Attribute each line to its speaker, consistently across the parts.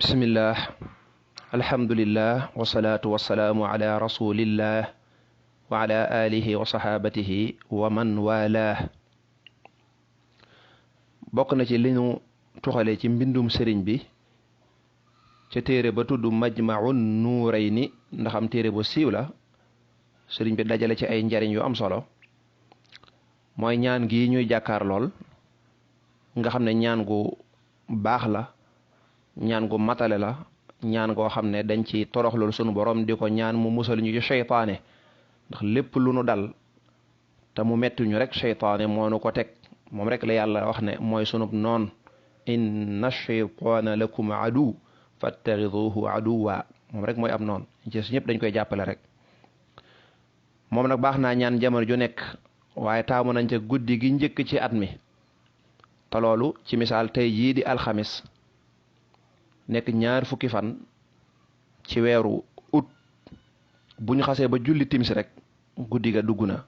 Speaker 1: bismillah alhamdulillah wasalaatu wasalaamu ala rasulillah wa ala alihi wa sahabatihi wa man wala bokk na ci li ñu tuxale ci mbindum sëriñ bi ca téere ba tudd majmaun nuurayni ndax am téere bu siiw la sëriñ bi dajale ci ay njariñ yu am solo mooy ñaan gi ñuy jàkkaar lool nga xam ne ñaan gu baax la ñaan gu matale la ñaan goo xam ne dañ ci toroxlul sunu borom di ko ñaan mu musal ñu ci seytaane ndax lépp lu nu dal te mu metti ñu rek seytaane moo nu ko teg moom rek la yàlla wax ne mooy sunub noon inna sheytaana lakum adu fattaxiduhu aduwa moom rek mooy ab noon ci ñëpp dañ koy jàppale rek moom nag baax naa ñaan jamono ju nekk waaye taamu nañ ca guddi gi njëkk ci at mi te loolu ci misaal tey jii di alxamis nekk ñaar fukki fan ci weeru ut bu ñu xasee ba julli timis rek guddi ga dugg na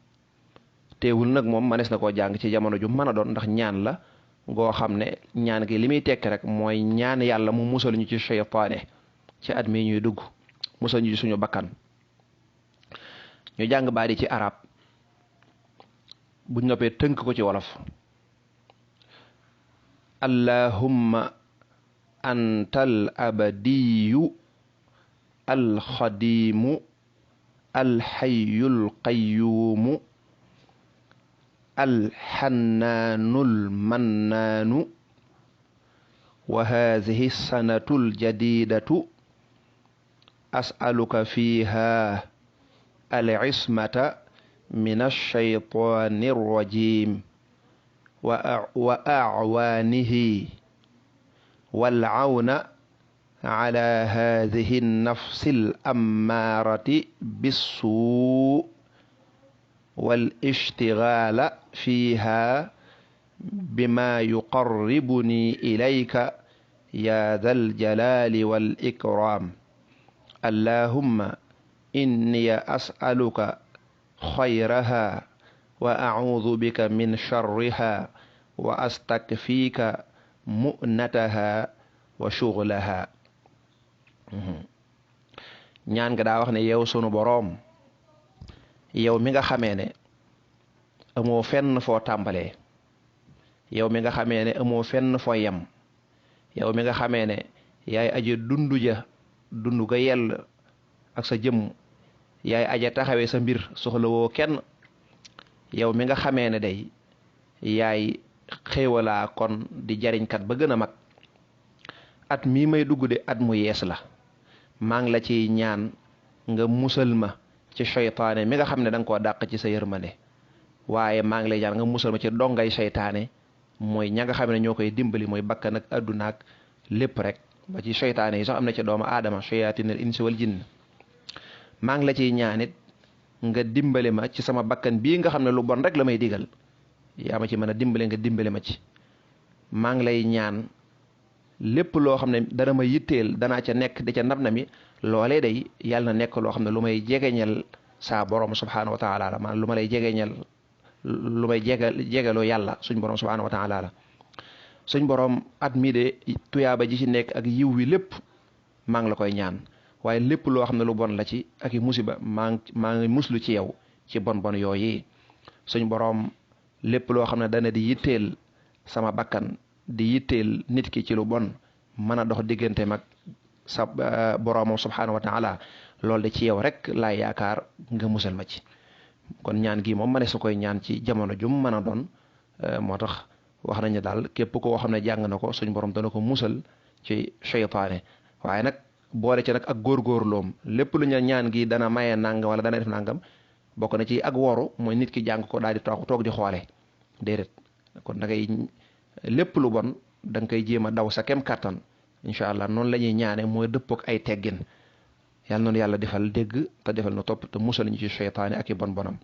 Speaker 1: teewul nag moom manees na koo jàng ci jamono ju mën a doon ndax ñaan la goo xam ne ñaan gi li muy tekki rek mooy ñaan yàlla mu musal ñu ci seytaane ci at mi ñuy dugg musal ñu ci suñu bakkan ñu jàng baat yi ci arab buñ noppee tënk ko ci wolof allahumma antal abadiyu alxadimu alxayyul qayyumu alxannaanul mannaanu wa haadihi sanatul jadidatu as'aluka fiha alcismata min alshaytaani arrajim wa acwaanihi walcawna ala hadihi nafsi al-ammaarati bissuu walishtigaala fiiha bima yuqarribuni ilayka ya dal jalaali wal ikraam allahumma inni as'aluka xayraha wa acuudu bika min sharriha wa astakfiika mu'nataha wa shughulaha ñaan nga daa wax ne yow sunu boroom yow mi nga xamee ne amoo fenn foo tàmbalee yow mi nga xamee ne amoo fenn foo yem yow mi nga xamee ne yaay aje dundu ja dundu ga yell ak sa jëmm yaay aje taxawee sa mbir soxlawoo kenn yow mi nga xamee ne day yaay xéewalaa kon di jariñkat ba gën a mag at mii may dugg de at mu yees la maa ngi la ciy ñaan nga musal ma ci seytaane mi nga xam ne da nga koo dàq ci sa yërmande waaye maa ngi lay ñaan nga musal ma ci dongay seytaane mooy ña nga xam ne ñoo koy dimbali mooy bakkan ak àdduna ak lépp rek ba ci seytaane yi sax am na ci doomu aadama shayatinal insi wal jinn maa ngi la ciy ñaanit nga dimbali ma ci sama bakkan bii nga xam ne lu bon rek la may digal yaa ma ci mën a dimbale nga dimbale ma ci maa ngi lay ñaan lépp loo xam ne dana ma yitteel danaa ca nekk di ca nab na mi loolee day yàlla na nekk loo xam ne lu may jegeñal saa borom subhaanahu wa taala la maanaam lu ma lay jegeñal lu may jegeloo yàlla suñ borom subhaanahu wa taala la suñ borom at mi de tuyaaba ji ci nekk ak yiw wi lépp maa ngi la koy ñaan waaye lépp loo xam ne lu bon la ci ak i musiba maa ngi muslu ci yow ci bon yooyu suñ borom lépp loo xam ne dana di yitteel sama bakkan di yitteel nit ki ci lu bon mën a dox diggante mag sa boroomam subhaanahu wa taala loolu de ci yow rek laay yaakaar nga musal ma ci kon ñaan gi moom ma ne su koy ñaan ci jamono jum mën a doon moo tax wax nañu daal képp koo xam ne jàng na ko suñ borom dana ko musal ci seytaane waaye nag boole ci nag ak góorgóorloom lépp lu ñu ñaan gi dana maye nangam wala dana def nangam bokk na ci ak woru mooy nit ki jàng ko daal di toog di xoole déedéet kon da ngay lépp lu bon da nga koy jéem a daw sa kem kàttan incha allah noonu la ñuy ñaane mooy dëppook ay teggin yàlla noonu yàlla defal dégg te defal na topp te musal ñu ci seytaane ak i bon bonam